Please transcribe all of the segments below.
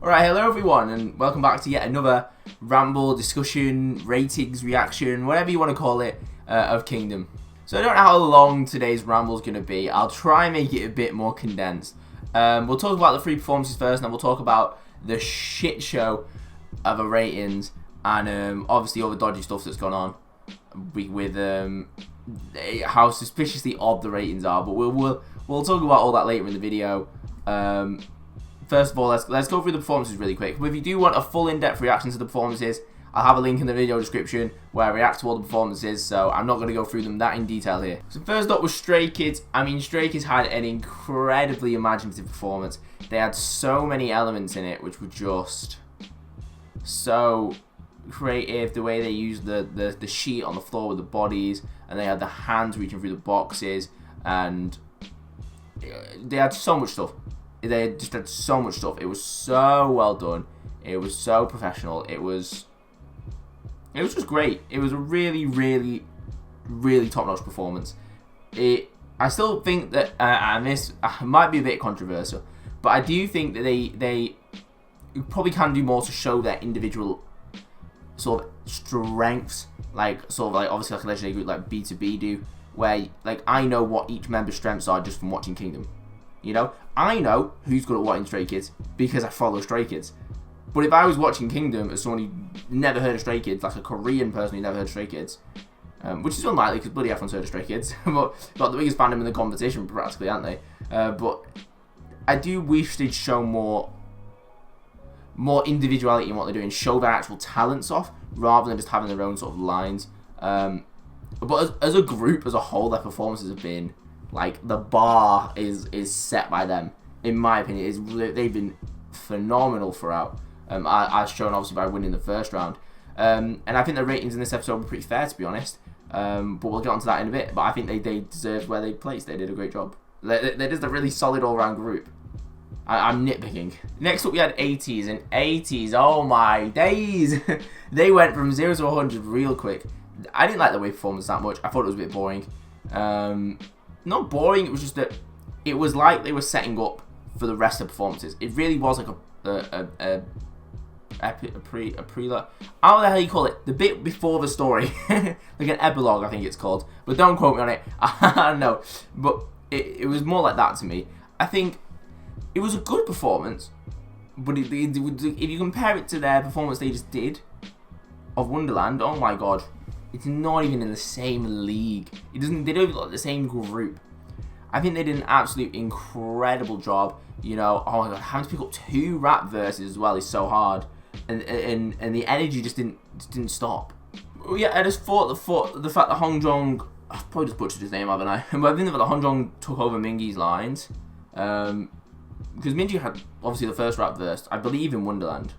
Alright, hello everyone, and welcome back to yet another ramble, discussion, ratings, reaction, whatever you want to call it, of Kingdom. So I don't know how long today's ramble is going to be. I'll try and make it a bit more condensed. We'll talk about the three performances first, and then we'll talk about the shit show of the ratings, and obviously all the dodgy stuff that's gone on with how suspiciously odd the ratings are. But we'll talk about all that later in the video. First of all, let's go through the performances really quick. But if you do want a full in-depth reaction to the performances, I'll have a link in the video description where I react to all the performances, so I'm not going to go through them that in detail here. So first up was Stray Kids. I mean, Stray Kids had an incredibly imaginative performance. They had so many elements in it which were just so creative. The way they used the sheet on the floor with the bodies, and they had the hands reaching through the boxes, and they had so much stuff. They just had so much stuff. It was so well done. It was so professional. It was just great. It was a really, really, really top-notch performance. I still think that, and this might be a bit controversial, but I do think that they probably can do more to show their individual sort of strengths, like obviously like a legendary group like BTOB do, where like I know what each member's strengths are just from watching Kingdom. You know, I know who's good at watching Stray Kids because I follow Stray Kids. But if I was watching Kingdom as someone who never heard of Stray Kids, like a Korean person who never heard of Stray Kids, which is unlikely because bloody everyone's heard of Stray Kids, but got the biggest fandom in the competition practically, aren't they? But I do wish they'd show more individuality in what they're doing, show their actual talents off rather than just having their own sort of lines. But as a group, as a whole, their performances have been, like, the bar is set by them, in my opinion. They've been phenomenal throughout, as shown obviously by winning the first round. And I think the ratings in this episode were pretty fair, to be honest. But we'll get onto that in a bit. But I think they deserved where they placed. They did a great job. They're just a really solid all-round group. I'm nitpicking. Next up, we had Ateez, and Ateez, oh my days! They went from 0 to 100 real quick. I didn't like the way performance that much. I thought it was a bit boring. Not boring, it was just that it was like they were setting up for the rest of the performances. It really was like a prelude. I don't know how you call it. The bit before the story. Like an epilogue, I think it's called. But don't quote me on it. I don't know. But it was more like that to me. I think it was a good performance. But if you compare it to their performance they just did of Wonderland, oh my god. It's not even in the same league. They don't even look like the same group. I think they did an absolute incredible job. You know, oh my god, having to pick up 2 rap verses as well is so hard, and the energy just didn't stop. Yeah, I just thought the fact that Hong Jong, I've probably just butchered his name, haven't I? But I think that Hong Jong took over Mingi's lines, because Mingi had obviously the first rap verse, I believe, in Wonderland.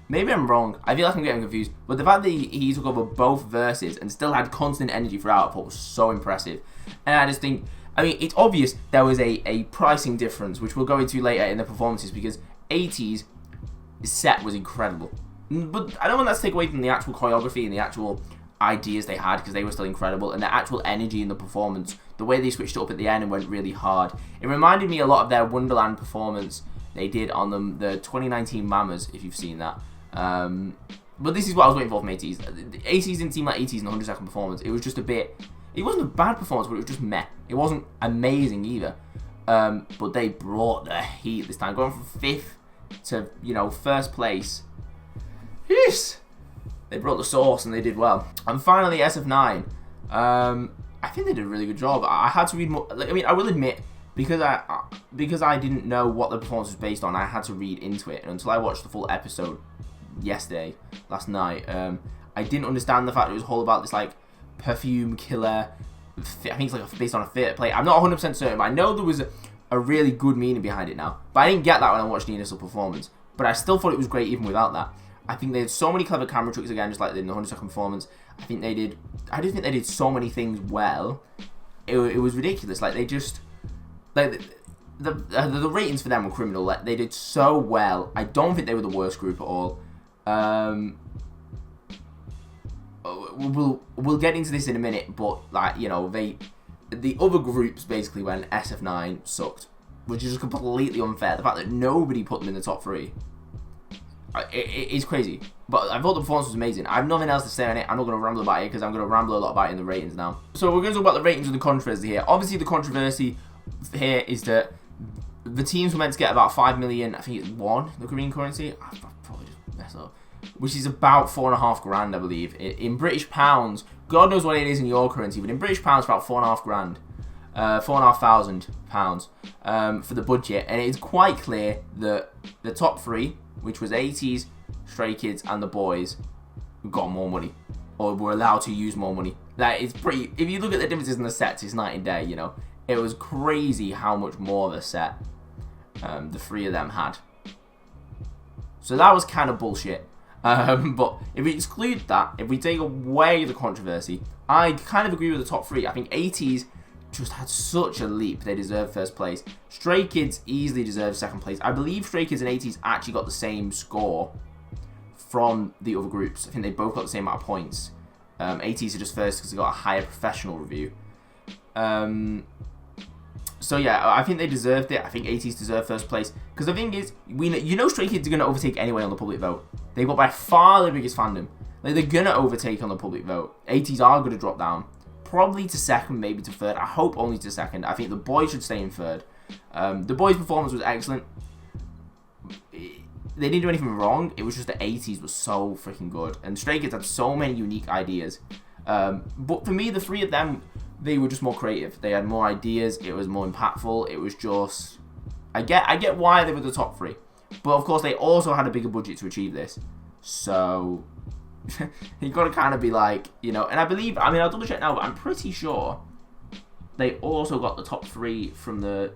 Maybe I'm wrong. I feel like I'm getting confused. But the fact that he took over both verses and still had constant energy throughout, I thought was so impressive. And I just think, I mean, it's obvious there was a pricing difference, which we'll go into later in the performances, because Ateez set was incredible. But I don't want that to take away from the actual choreography and the actual ideas they had, because they were still incredible. And the actual energy in the performance, the way they switched it up at the end and went really hard. It reminded me a lot of their Wonderland performance they did on the 2019 Mamas, if you've seen that. But this is what I was waiting for from Ateez. Ateez didn't seem like Ateez in the 100-second performance. It was just a bit... It wasn't a bad performance, but it was just meh. It wasn't amazing either. But they brought the heat this time. Going from 5th to, you know, 1st place. Yes! They brought the sauce and they did well. And finally, SF9. I think they did a really good job. I had to read more... I mean, I will admit, because I didn't know what the performance was based on, I had to read into it. And until I watched the full episode last night, I didn't understand the fact it was all about this, like, perfume killer. I think it's like based on a theatre play. I'm not 100% certain, but I know there was a really good meaning behind it now. But I didn't get that when I watched the initial performance. But I still thought it was great even without that. I think they had so many clever camera tricks again, just like in the 100-second performance. I just think they did so many things well. It was ridiculous. Like, they just... Like, the ratings for them were criminal. Like, they did so well. I don't think they were the worst group at all. We'll get into this in a minute, but, like, you know, the other groups basically went SF9 sucked. which is just completely unfair. The fact that nobody put them in the top 3. It's crazy. But I thought the performance was amazing. I have nothing else to say on it. I'm not going to ramble about it because I'm going to ramble a lot about it in the ratings now. So we're going to talk about the ratings and the controversy here. Obviously, the controversy here is that the teams were meant to get about 5 million. I think it's the Korean currency. I probably just messed up. Which is about 4.5 grand, I believe. In British pounds, God knows what it is in your currency, but in British pounds, about 4.5 grand. £4,500 for the budget. And it's quite clear that the top 3, which was Ateez, Stray Kids, and the BOYZ, got more money, or were allowed to use more money. Like, it's pretty. If you look at the differences in the sets, it's night and day. You know, it was crazy how much more of a set the 3 of them had. So that was kind of bullshit. But if we exclude that, if we take away the controversy, I kind of agree with the top 3. I think Ateez just had such a leap. They deserve first place. Stray Kids easily deserve second place. I believe Stray Kids and Ateez actually got the same score from the other groups. I think they both got the same amount of points. Ateez are just first because they got a higher professional review. So yeah, I think they deserved it. I think Ateez deserved first place. Because the thing is, you know Stray Kids are going to overtake anyway on the public vote. They've got by far the biggest fandom. Like, they're going to overtake on the public vote. Ateez are going to drop down. Probably to second, maybe to third. I hope only to second. I think the BOYZ should stay in third. The BOYZ performance was excellent. They didn't do anything wrong. It was just that Ateez was so freaking good. And Stray Kids had so many unique ideas. But for me, the 3 of them, they were just more creative. They had more ideas. It was more impactful. It was just... I get why they were the top 3. But of course, they also had a bigger budget to achieve this. So... you got to kind of be like, you know... And I believe... I mean, I'll double check now, but I'm pretty sure they also got the top 3 from the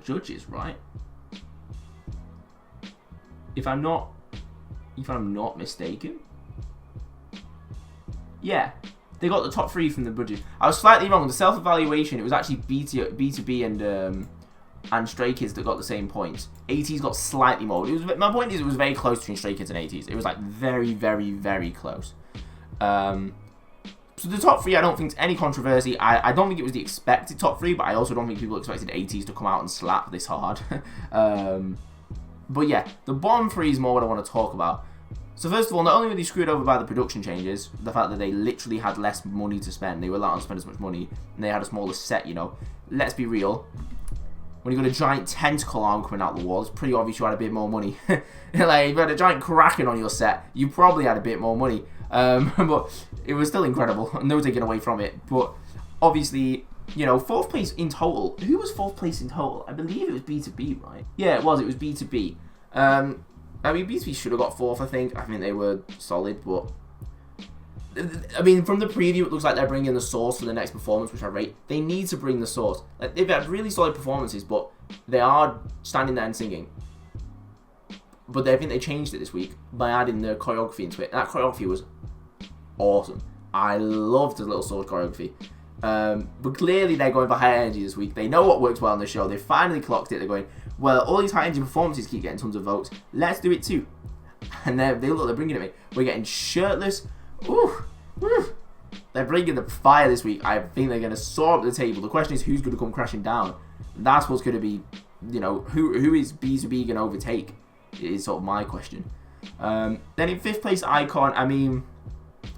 judges, right? If I'm not mistaken. Yeah. They got the top 3 from the budget. I was slightly wrong. The self-evaluation, it was actually BTOB and Stray Kids that got the same points. Ateez got slightly more. My point is, it was very close between Stray Kids and Ateez. It was like very, very, very close. So the top 3, I don't think it's any controversy. I don't think it was the expected top 3, but I also don't think people expected Ateez to come out and slap this hard. But yeah, the bottom 3 is more what I want to talk about. So first of all, not only were they screwed over by the production changes, the fact that they literally had less money to spend, they were allowed to spend as much money, and they had a smaller set, you know. Let's be real. When you got a giant tentacle arm coming out the wall, it's pretty obvious you had a bit more money. Like, if you had a giant kraken on your set, you probably had a bit more money. But it was still incredible. No taking away from it. But obviously, you know, 4th place in total. Who was 4th place in total? I believe it was BTOB, right? Yeah, it was. It was BTOB. I mean, BTOB should have got 4th, I think. I think they were solid, but... I mean, from the preview, it looks like they're bringing the source for the next performance, which I rate. They need to bring the source. Like, they've had really solid performances, but they are standing there and singing. But I think they changed it this week by adding the choreography into it. And that choreography was awesome. I loved the little sword choreography. But clearly they're going for high energy this week. They know what works well on the show. They finally clocked it. They're going, well, all these high energy performances keep getting tons of votes. Let's do it too. And they're bringing it me. We're getting shirtless. Ooh, woo. They're bringing the fire this week. I think they're going to soar up the table. The question is, who's going to come crashing down? That's what's going to be, you know, who is BTOB going to overtake is sort of my question. Then in 5th place, iKON. I mean,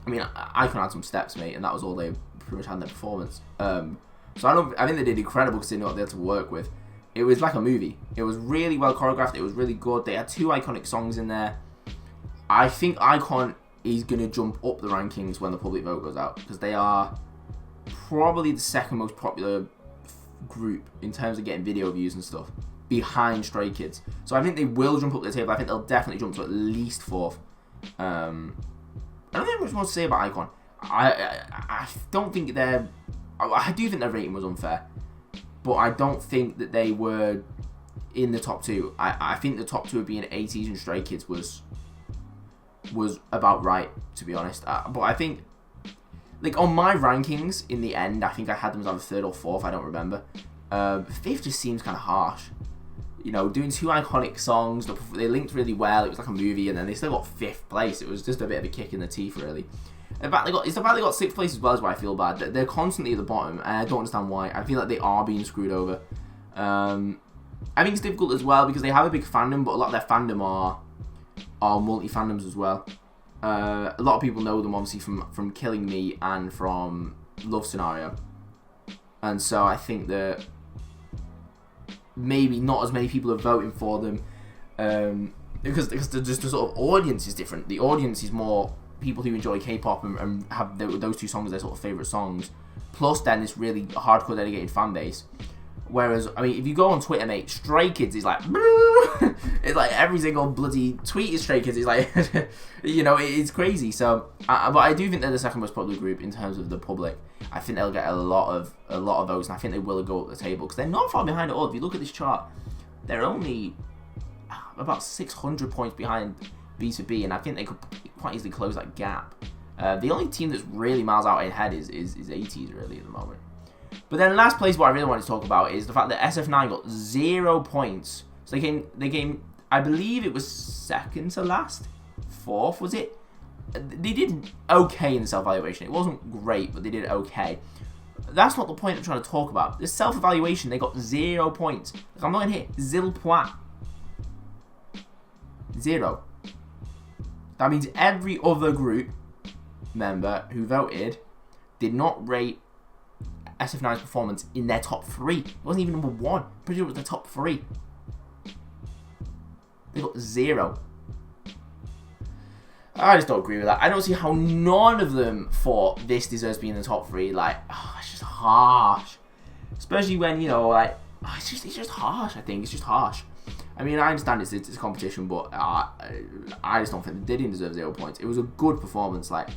iKON had some steps, mate, and that was all they pretty much had in their performance. So I think they did incredible because they knew what they had to work with. It was like a movie. It was really well choreographed. It was really good. They had 2 iconic songs in there. I think iKON is going to jump up the rankings when the public vote goes out because they are probably the 2nd most popular group in terms of getting video views and stuff behind Stray Kids. So I think they will jump up the table. I think they'll definitely jump to at least 4th. I don't think much more to say about iKON. I don't think I do think their rating was unfair, but I don't think that they were in the top 2. I think the top 2 being Ateez and Stray Kids was about right, to be honest. But I think, like, on my rankings in the end, I think I had them as either 3rd or 4th. I don't remember. 5th just seems kind of harsh. You know, doing 2 iconic songs, they linked really well. It was like a movie, and then they still got 5th place. It was just a bit of a kick in the teeth, really. In fact, it's the fact they got 6th place as well is why I feel bad. They're constantly at the bottom, and I don't understand why. I feel like they are being screwed over. I think it's difficult as well because they have a big fandom, but a lot of their fandom are multi-fandoms as well. A lot of people know them obviously from Killing Me and from Love Scenario, and so I think that maybe not as many people are voting for them because just the sort of audience is different. The audience is more people who enjoy K-pop and have those two songs as their sort of favourite songs, plus then this really hardcore dedicated fan base. Whereas, I mean, if you go on Twitter, mate, Stray Kids is like, it's like every single bloody tweet is Stray Kids. It's like, you know, it's crazy. So, but I do think they're the second most popular group in terms of the public. I think they'll get a lot of votes, and I think they will go up the table because they're not far behind at all. If you look at this chart, they're only about 600 points behind BTOB, and I think they could quite easily close that gap. The only team that's really miles out ahead is Ateez really at the moment. But then last place, what I really wanted to talk about is the fact that SF9 got 0 points. So they came, I believe it was second to last, fourth was it? They did okay in the self-evaluation. It wasn't great, but they did okay. That's not the point I'm trying to talk about. The self-evaluation, they got 0 points. Like, I'm not in here. Zil point. 0. That means every other group member who voted did not rate SF9's performance in their top 3. It wasn't even number 1. Pretty sure it was the top 3. They got 0. I just don't agree with that. I don't see how none of them thought this deserves to be in the top 3. Like, oh, it's just harsh. Especially when, you know, like, oh, it's just harsh, I think. It's just harsh. I mean, I understand it's a competition, but I just don't think they didn't deserve 0 points. It was a good performance, like,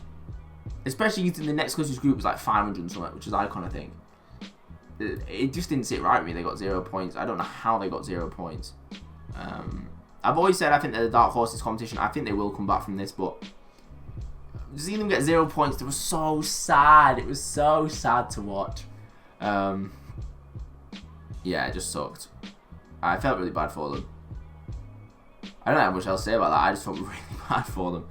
especially in the next closest group was like 500 and something, which is iKON, I think. It just didn't sit right with me. They got 0 points. I don't know how they got 0 points. I've always said I think they're the dark horses competition. I think they will come back from this, but seeing them get 0 points, it was so sad. It was so sad to watch. Yeah, it just sucked. I felt really bad for them. I don't know how much else to say about that. I just felt really bad for them.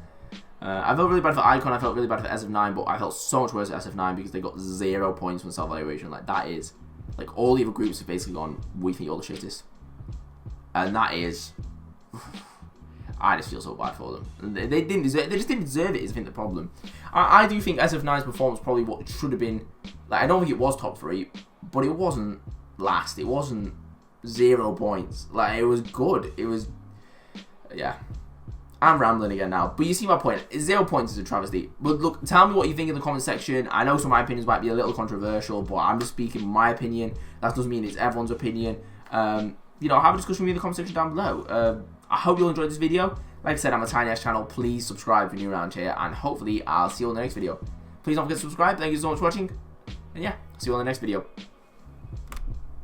I felt really bad for iKON. I felt really bad for SF9, but I felt so much worse at SF9 because they got 0 points from self-evaluation. Like, that is, like, all the other groups have basically gone, we think you're the shittest. And that is, I just feel so bad for them. They didn't deserve, they just didn't deserve it, is I think the problem. I do think SF9's performance probably what should have been, like, I don't think it was top 3, but it wasn't last. It wasn't 0 points. Like, it was good. It was, yeah. I'm rambling again now, but you see my point. 0 points is a travesty. But look, tell me what you think in the comment section. I know some of my opinions might be a little controversial, but I'm just speaking my opinion. That doesn't mean it's everyone's opinion. You know, have a discussion with me in the comment section down below. I hope you all enjoyed this video. Like I said, I'm a tiny ass channel. Please subscribe if you're new around here, and hopefully I'll see you on the next video. Please don't forget to subscribe. Thank you so much for watching, and yeah, see you on the next video.